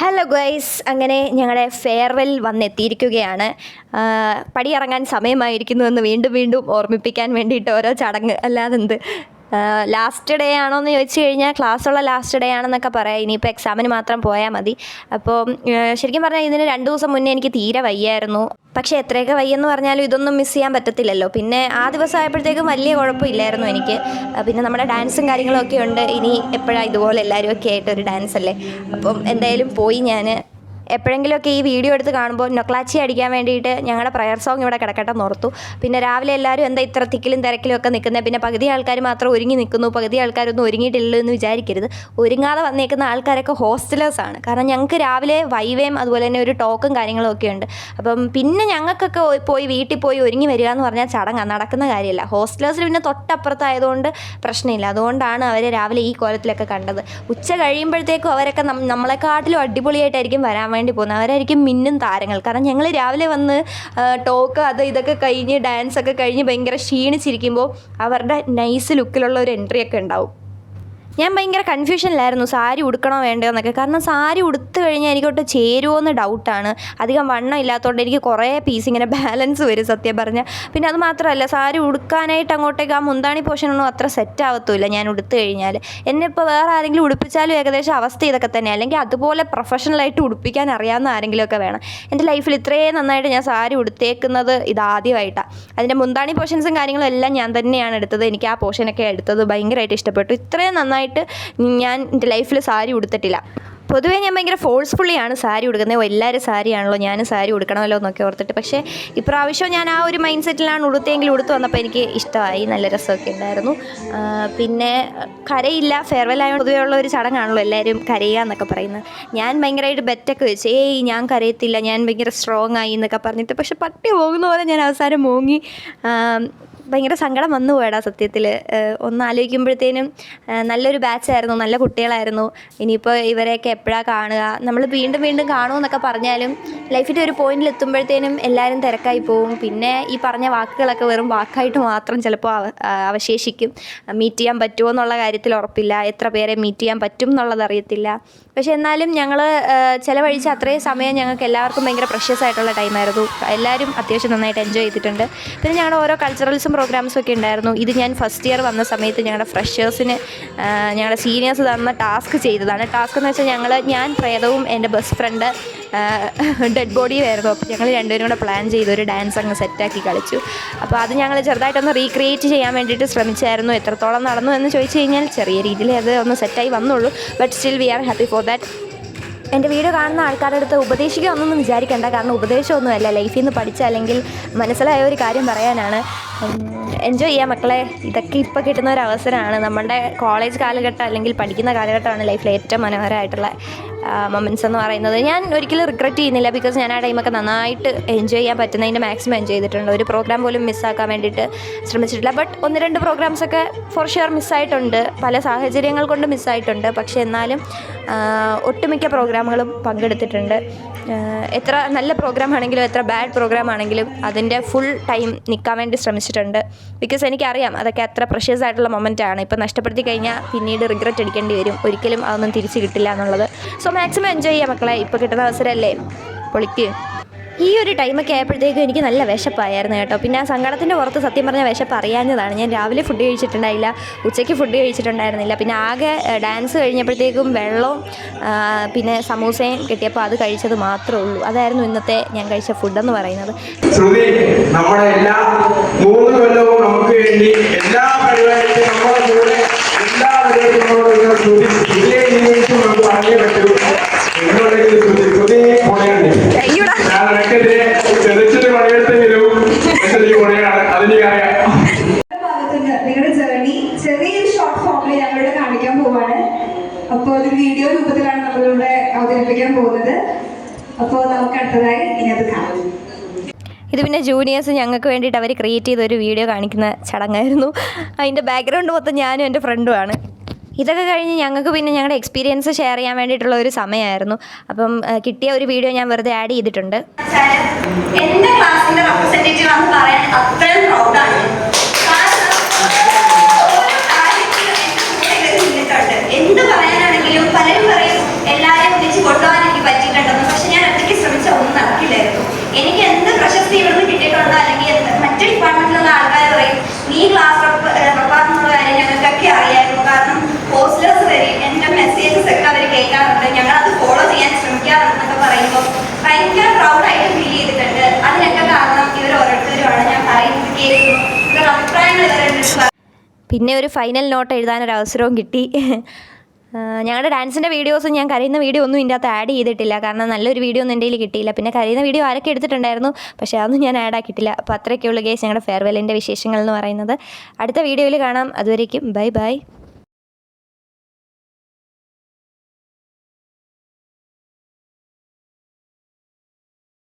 Hello guys, അങ്ങനെ ഞങ്ങളുടെ farewell വന്നെത്തിയിരിക്കുകയാണ്. പടിയിറങ്ങാൻ സമയമായിരിക്കുന്നുവെന്ന് വീണ്ടും വീണ്ടും ഓർമ്മിപ്പിക്കാൻ വേണ്ടിയിട്ട് ഓരോ ചടങ്ങ്, അല്ലാതെന്ത്. ലാസ്റ്റ് ഡേ ആണോ എന്ന് ചോദിച്ചു കഴിഞ്ഞാൽ ക്ലാസ്സുള്ള ലാസ്റ്റ് ഡേ ആണെന്നൊക്കെ പറയാം. ഇനിയിപ്പോൾ എക്സാമിന് മാത്രം പോയാൽ മതി. അപ്പോൾ ശരിക്കും പറഞ്ഞാൽ ഇതിന് 2 ദിവസം മുന്നേ എനിക്ക് തീരെ വയ്യായിരുന്നു. പക്ഷേ എത്രയൊക്കെ വയ്യെന്ന് പറഞ്ഞാലും ഇതൊന്നും മിസ് ചെയ്യാൻ പറ്റത്തില്ലല്ലോ. പിന്നെ ആ ദിവസം ആയപ്പോഴത്തേക്കും വലിയ കുഴപ്പമില്ലായിരുന്നു എനിക്ക്. പിന്നെ നമ്മുടെ ഡാൻസും കാര്യങ്ങളൊക്കെ ഉണ്ട്. ഇനി എപ്പോഴാണ് ഇതുപോലെ എല്ലാവരും ഒക്കെ ആയിട്ടൊരു ഡാൻസ് അല്ലേ. അപ്പം എന്തായാലും പോയി ഞാൻ എപ്പോഴെങ്കിലുമൊക്കെ ഈ വീഡിയോ എടുത്ത് കാണുമ്പോൾ നൊക്ലാച്ചി അടിക്കാൻ വേണ്ടിയിട്ട് ഞങ്ങളുടെ പ്രയർ സോങ് ഇവിടെ കിടക്കട്ടെ ഓർത്തു. പിന്നെ രാവിലെ എല്ലാവരും എന്താ ഇത്ര തിക്കിലും തിരക്കിലും ഒക്കെ നിൽക്കുന്നത്, പിന്നെ പകുതി ആൾക്കാർ മാത്രം ഒരുങ്ങി നിൽക്കുന്നു, പകുതി ആൾക്കാരൊന്നും ഒരുങ്ങിയിട്ടില്ലല്ലോ എന്ന് വിചാരിക്കരുത്. ഒരുങ്ങാതെ വന്നേക്കുന്ന ആൾക്കാരൊക്കെ ഹോസ്റ്റലേഴ്സാണ്. കാരണം ഞങ്ങൾക്ക് രാവിലെ വൈവേം അതുപോലെ തന്നെ ഒരു ടോക്കും കാര്യങ്ങളും ഒക്കെ ഉണ്ട്. അപ്പം പിന്നെ ഞങ്ങൾക്കൊക്കെ പോയി വീട്ടിൽ പോയി ഒരുങ്ങി വരിക എന്ന് പറഞ്ഞാൽ ചടങ്ങാണ്, നടക്കുന്ന കാര്യമല്ല. ഹോസ്റ്റലേഴ്സിന് പിന്നെ തൊട്ടപ്പുറത്തായതുകൊണ്ട് പ്രശ്നമില്ല. അതുകൊണ്ടാണ് അവർ രാവിലെ ഈ കോലത്തിലൊക്കെ കണ്ടത്. ഉച്ച കഴിയുമ്പോഴത്തേക്കും അവരൊക്കെ നമ്മളെക്കാട്ടിലും അടിപൊളിയായിട്ടായിരിക്കും വരാൻ വേണ്ടി പോകുന്നത്. അവരായിരിക്കും മിന്നും താരങ്ങൾ. കാരണം ഞങ്ങൾ രാവിലെ വന്ന് ടോക്ക് ഇതൊക്കെ കഴിഞ്ഞ് ഡാൻസൊക്കെ കഴിഞ്ഞ് ഭയങ്കര ക്ഷീണിച്ചിരിക്കുമ്പോൾ അവരുടെ നൈസ് ലുക്കിലുള്ള ഒരു എൻട്രി ഒക്കെ ഉണ്ടാവും. ഞാൻ ഭയങ്കര കൺഫ്യൂഷനിലായിരുന്നു സാരി ഉടുക്കണോ വേണ്ടോ എന്നൊക്കെ. കാരണം സാരി ഉടുത്ത് കഴിഞ്ഞാൽ എനിക്കൊട്ട് ചേരുമോ എന്ന് ഡൗട്ടാണ്. അധികം വണ്ണം ഇല്ലാത്തതുകൊണ്ട് എനിക്ക് കുറേ പീസ് ഇങ്ങനെ ബാലൻസ് വരും സത്യം പറഞ്ഞാൽ. പിന്നെ അത് മാത്രമല്ല, സാരി ഉടുക്കാനായിട്ട് അങ്ങോട്ടേക്ക് ആ മുന്താണി പോർഷനൊന്നും അത്ര സെറ്റ് ആവത്തുമില്ല ഞാൻ ഉടുത്ത് കഴിഞ്ഞാൽ. എന്നെ ഇപ്പോൾ വേറെ ആരെങ്കിലും ഉടുപ്പിച്ചാലും ഏകദേശം അവസ്ഥ ഇതൊക്കെ തന്നെ. അല്ലെങ്കിൽ അതുപോലെ പ്രൊഫഷണലായിട്ട് ഉടുപ്പിക്കാൻ അറിയാവുന്ന ആരെങ്കിലുമൊക്കെ വേണം. എൻ്റെ ലൈഫിൽ ഇത്രയും നന്നായിട്ട് ഞാൻ സാരി ഉടുത്തേക്കുന്നത് ഇതാദ്യമായിട്ടാണ്. അതിൻ്റെ മുന്താണി പോർഷൻസും കാര്യങ്ങളും എല്ലാം ഞാൻ തന്നെയാണ് എടുത്തത്. എനിക്ക് ആ പോർഷനൊക്കെ എടുത്തത് ഭയങ്കരമായിട്ട് ഇഷ്ടപ്പെട്ടു. ഇത്രയും നന്നായിട്ട് ഞാൻ എൻ്റെ ലൈഫിൽ സാരി ഉടുത്തിട്ടില്ല. പൊതുവേ ഞാൻ ഭയങ്കര ഫോഴ്സ്ഫുള്ളിയാണ് സാരി ഉടുക്കുന്നത്. എല്ലാവരും സാരിയാണല്ലോ, ഞാനും സാരി ഉടുക്കണമല്ലോ എന്നൊക്കെ ഓർത്തിട്ട്. പക്ഷേ ഇപ്രാവശ്യം ഞാൻ ആ ഒരു മൈൻഡ് സെറ്റിലാണ് ഉടുത്തെങ്കിൽ ഉടുത്ത് വന്നപ്പോൾ എനിക്ക് ഇഷ്ടമായി, നല്ല രസമൊക്കെ ഉണ്ടായിരുന്നു. പിന്നെ കരയില്ല, ഫെയർവെൽ ആയതുകൊണ്ട് പൊതുവേ ഉള്ള ഒരു ചടങ്ങാണല്ലോ എല്ലാവരും കരയുക എന്നൊക്കെ പറയുന്നത്. ഞാൻ ഭയങ്കരമായിട്ട് ബെറ്റൊക്കെ വെച്ച് ഞാൻ കരയത്തില്ല, ഞാൻ ഭയങ്കര സ്ട്രോങ് ആയി എന്നൊക്കെ പറഞ്ഞിട്ട്. പക്ഷെ പട്ടി പോകുന്ന പോലെ ഞാൻ അവസാനം മോങ്ങി. ഭയങ്കര സങ്കടം വന്നു പോയടാ സത്യത്തിൽ. ഒന്ന് ആലോചിക്കുമ്പോഴത്തേനും നല്ലൊരു ബാച്ചായിരുന്നു, നല്ല കുട്ടികളായിരുന്നു. ഇനിയിപ്പോൾ ഇവരെയൊക്കെ എപ്പോഴാണ് കാണുക, നമ്മൾ വീണ്ടും വീണ്ടും കാണുമെന്നൊക്കെ പറഞ്ഞാലും ലൈഫിൻ്റെ ഒരു പോയിന്റിൽ എത്തുമ്പോഴത്തേനും എല്ലാവരും തിരക്കായി പോവും. പിന്നെ ഈ പറഞ്ഞ വാക്കുകളൊക്കെ വെറും വാക്കായിട്ട് മാത്രം ചിലപ്പോൾ അവശേഷിക്കും. മീറ്റ് ചെയ്യാൻ പറ്റുമോ എന്നുള്ള കാര്യത്തിൽ ഉറപ്പില്ല, എത്ര പേരെ മീറ്റ് ചെയ്യാൻ പറ്റും എന്നുള്ളത് അറിയത്തില്ല. പക്ഷെ എന്നാലും ഞങ്ങൾ ചിലവഴിച്ച അത്രയും സമയം ഞങ്ങൾക്ക് എല്ലാവർക്കും ഭയങ്കര പ്രഷ്യസ് ആയിട്ടുള്ള ടൈമായിരുന്നു. എല്ലാവരും അത്യാവശ്യം നന്നായിട്ട് എൻജോയ് ചെയ്തിട്ടുണ്ട്. പിന്നെ ഞങ്ങളുടെ ഓരോ കൾച്ചറൽസും പ്രോഗ്രാംസും ഒക്കെ ഉണ്ടായിരുന്നു. ഇത് ഞാൻ ഫസ്റ്റ് ഇയർ വന്ന സമയത്ത് ഞങ്ങളുടെ ഫ്രഷേഴ്സിന് ഞങ്ങളുടെ സീനിയേഴ്സ് തന്ന ടാസ്ക് ചെയ്തതാണ്. ടാസ്ക് എന്ന് വെച്ചാൽ ഞാൻ പ്രേതവും എൻ്റെ ബെസ്റ്റ് ഫ്രണ്ട് ഡെഡ് ബോഡിയുമായിരുന്നു. അപ്പോൾ ഞങ്ങൾ രണ്ടുപേരും കൂടെ പ്ലാൻ ചെയ്ത് ഒരു ഡാൻസ് അങ്ങ് സെറ്റാക്കി കളിച്ചു. അപ്പോൾ അത് ഞങ്ങൾ ചെറുതായിട്ടൊന്ന് റീക്രിയേറ്റ് ചെയ്യാൻ വേണ്ടിയിട്ട് ശ്രമിച്ചായിരുന്നു. എത്രത്തോളം നടന്നു എന്ന് ചോദിച്ചു കഴിഞ്ഞാൽ ചെറിയ രീതിയിൽ അത് ഒന്ന് സെറ്റായി വന്നുള്ളൂ. But still we are happy for that. എൻ്റെ വീഡിയോ കാണുന്ന ആൾക്കാരുടെ അടുത്ത് ഉപദേശിക്കുക ഒന്നും വിചാരിക്കേണ്ട. കാരണം ഉപദേശമൊന്നുമല്ല, ലൈഫിൽ നിന്ന് പഠിച്ച അല്ലെങ്കിൽ മനസ്സിലായ ഒരു കാര്യം പറയാനാണ്. എൻജോയ് ചെയ്യാം മക്കളെ, ഇതൊക്കെ ഇപ്പോൾ കിട്ടുന്ന ഒരു അവസരമാണ്. നമ്മുടെ കോളേജ് കാലഘട്ടം അല്ലെങ്കിൽ പഠിക്കുന്ന കാലഘട്ടമാണ് ലൈഫിൽ ഏറ്റവും മനോഹരമായിട്ടുള്ള മൊമെൻറ്റ്സ് എന്ന് പറയുന്നത്. ഞാൻ ഒരിക്കലും റിഗ്രറ്റ് ചെയ്യുന്നില്ല. ബിക്കോസ് ഞാൻ ആ ടൈമൊക്കെ നന്നായിട്ട് എൻജോയ് ചെയ്യാൻ പറ്റുന്നതിൻ്റെ മാക്സിമം എൻജോയ് ചെയ്തിട്ടുണ്ട്. ഒരു പ്രോഗ്രാം പോലും മിസ്സാക്കാൻ വേണ്ടിയിട്ട് ശ്രമിച്ചിട്ടില്ല. ബട്ട് 1-2 പ്രോഗ്രാംസൊക്കെ ഫോർ ഷുവർ മിസ്സായിട്ടുണ്ട്, പല സാഹചര്യങ്ങൾ കൊണ്ട് മിസ്സായിട്ടുണ്ട്. പക്ഷേ എന്നാലും ഒട്ടുമിക്ക പ്രോഗ്രാമുകളും പങ്കെടുത്തിട്ടുണ്ട്. എത്ര നല്ല പ്രോഗ്രാം ആണെങ്കിലും എത്ര ബാഡ് പ്രോഗ്രാം ആണെങ്കിലും അതിൻ്റെ ഫുൾ ടൈം നിൽക്കാൻ വേണ്ടി ശ്രമിച്ചിട്ടുണ്ട്. ബിക്കോസ് എനിക്കറിയാം അതൊക്കെ അത്ര പ്രഷ്യസ് ആയിട്ടുള്ള മൊമെൻ്റാണ്. ഇപ്പോൾ നഷ്ടപ്പെടുത്തി കഴിഞ്ഞാൽ പിന്നീട് റിഗ്രറ്റ് അടിക്കേണ്ടി വരും, ഒരിക്കലും അതൊന്നും തിരിച്ച് കിട്ടില്ല എന്നുള്ളത്. സോ മാക്സിമം എൻജോയ് ചെയ്യാം മക്കളെ, ഇപ്പോൾ കിട്ടുന്ന അവസരമല്ലേ, പൊളിക്ക്. ഈ ഒരു ടൈമൊക്കെ ആയപ്പോഴത്തേക്കും എനിക്ക് നല്ല വിശപ്പായിരുന്നു കേട്ടോ. പിന്നെ ആ സങ്കടത്തിൻ്റെ പുറത്ത് സത്യം പറഞ്ഞാൽ വിശപ്പ് അറിയാഞ്ഞതാണ്. ഞാൻ രാവിലെ ഫുഡ് കഴിച്ചിട്ടുണ്ടായില്ല, ഉച്ചയ്ക്ക് ഫുഡ് കഴിച്ചിട്ടുണ്ടായിരുന്നില്ല. പിന്നെ ആകെ ഡാൻസ് കഴിഞ്ഞപ്പോഴത്തേക്കും വെള്ളവും പിന്നെ സമൂസയും കിട്ടിയപ്പോൾ അത് കഴിച്ചത് മാത്രമേ ഉള്ളൂ. അതായിരുന്നു ഇന്നത്തെ ഞാൻ കഴിച്ച ഫുഡെന്ന് പറയുന്നത്. നമ്മുടെ എല്ലാ 3 കൊല്ലവും നമുക്ക് വേണ്ടി എല്ലാ പരിപാടിക്കും നമ്മുടെ കൂടെ എല്ലാ നിങ്ങളുടെ ജേർണി ചെറിയൊരു ഷോർട്ട് ഫോമിൽ ഞങ്ങളിവിടെ കാണിക്കാൻ പോവാണ്. അപ്പോൾ അതൊരു വീഡിയോ രൂപത്തിലാണ് നമ്മളിവിടെ അവതരിപ്പിക്കാൻ പോകുന്നത്. അപ്പോൾ നമുക്ക് അടുത്തതായി ഇനി അത് കാണാം. ഇത് പിന്നെ ജൂനിയേഴ്സ് ഞങ്ങൾക്ക് വേണ്ടിയിട്ട് അവർ ക്രിയേറ്റ് ചെയ്ത ഒരു വീഡിയോ കാണിക്കുന്ന ചടങ്ങായിരുന്നു. അതിൻ്റെ ബാക്ക്ഗ്രൗണ്ട് മൊത്തം ഞാനും എൻ്റെ ഫ്രണ്ടുമാണ്. ഇതൊക്കെ കഴിഞ്ഞ് ഞങ്ങൾക്ക് പിന്നെ ഞങ്ങളുടെ എക്സ്പീരിയൻസ് ഷെയർ ചെയ്യാൻ വേണ്ടിയിട്ടുള്ള ഒരു സമയമായിരുന്നു. അപ്പം കിട്ടിയ ഒരു വീഡിയോ ഞാൻ വെറുതെ ആഡ് ചെയ്തിട്ടുണ്ട്. എൻ്റെ ക്ലാസ്സിൻ്റെ റെപ്രസെൻറ്റേറ്റീവ് ആണെന്ന് പറയാൻ അത്രയും പ്രൗഡാണ്. എന്ത് പറയാനാണെങ്കിലും പലരും പറയും എല്ലാവരെയും ഒന്നിച്ച് കൊണ്ടുപോകാൻ എനിക്ക് പറ്റി എനിക്ക് എന്ത് പ്രശസ്തി ഇവിടുന്ന് കിട്ടിയിട്ടുണ്ടോ അല്ലെങ്കിൽ മറ്റു ഡിപ്പാർട്ട്മെന്റിലുള്ള ആൾക്കാർ പറയും നീ ക്ലാസ് റെപ്പാന്നുള്ള കാര്യം ഞങ്ങൾക്കൊക്കെ അറിയായിരുന്നു. കാരണം പോസ്റ്റേഴ്സ് വരും, എൻ്റെ മെസ്സേജസ് ഒക്കെ അവർ കേൾക്കാറുണ്ട്, ഞങ്ങളത് ഫോളോ ചെയ്യാൻ ശ്രമിക്കാറുണ്ടെന്നൊക്കെ പറയുമ്പോൾ ഭയങ്കര പ്രൗഡായിട്ട് ഫീൽ ചെയ്തിട്ടുണ്ട്. അതിനൊക്കെ കാരണം ഇവർ ഓരോരുത്തരുമാണ്. ഞാൻ പറയുന്നത് കേൾക്കുന്നു, ഇവരുടെ അഭിപ്രായങ്ങൾ ഇവരുടെ പിന്നെ ഒരു ഫൈനൽ നോട്ട് എഴുതാനൊരു അവസരവും കിട്ടി. ഞങ്ങളുടെ ഡാൻസിൻ്റെ വീഡിയോസ് ഞാൻ കരയുന്ന വീഡിയോ ഒന്നും ഇതിൻ്റെ അകത്ത് ആഡ് ചെയ്തിട്ടില്ല, കാരണം നല്ലൊരു വീഡിയോ ഒന്നും എൻ്റെ കയ്യിൽ കിട്ടിയില്ല. പിന്നെ കരയുന്ന വീഡിയോ ആരൊക്കെ എടുത്തിട്ടുണ്ടായിരുന്നു, പക്ഷേ അതൊന്നും ഞാൻ ആഡ് ആക്കിയിട്ടില്ല. അപ്പോൾ അത്രയൊക്കെയുള്ളൂ ഗൈസ് ഞങ്ങളുടെ ഫെയർവെല്ലിൻ്റെ വിശേഷങ്ങൾ എന്ന് പറയുന്നത്. അടുത്ത വീഡിയോയിൽ കാണാം. അതുവരേക്കും ബൈ ബൈ.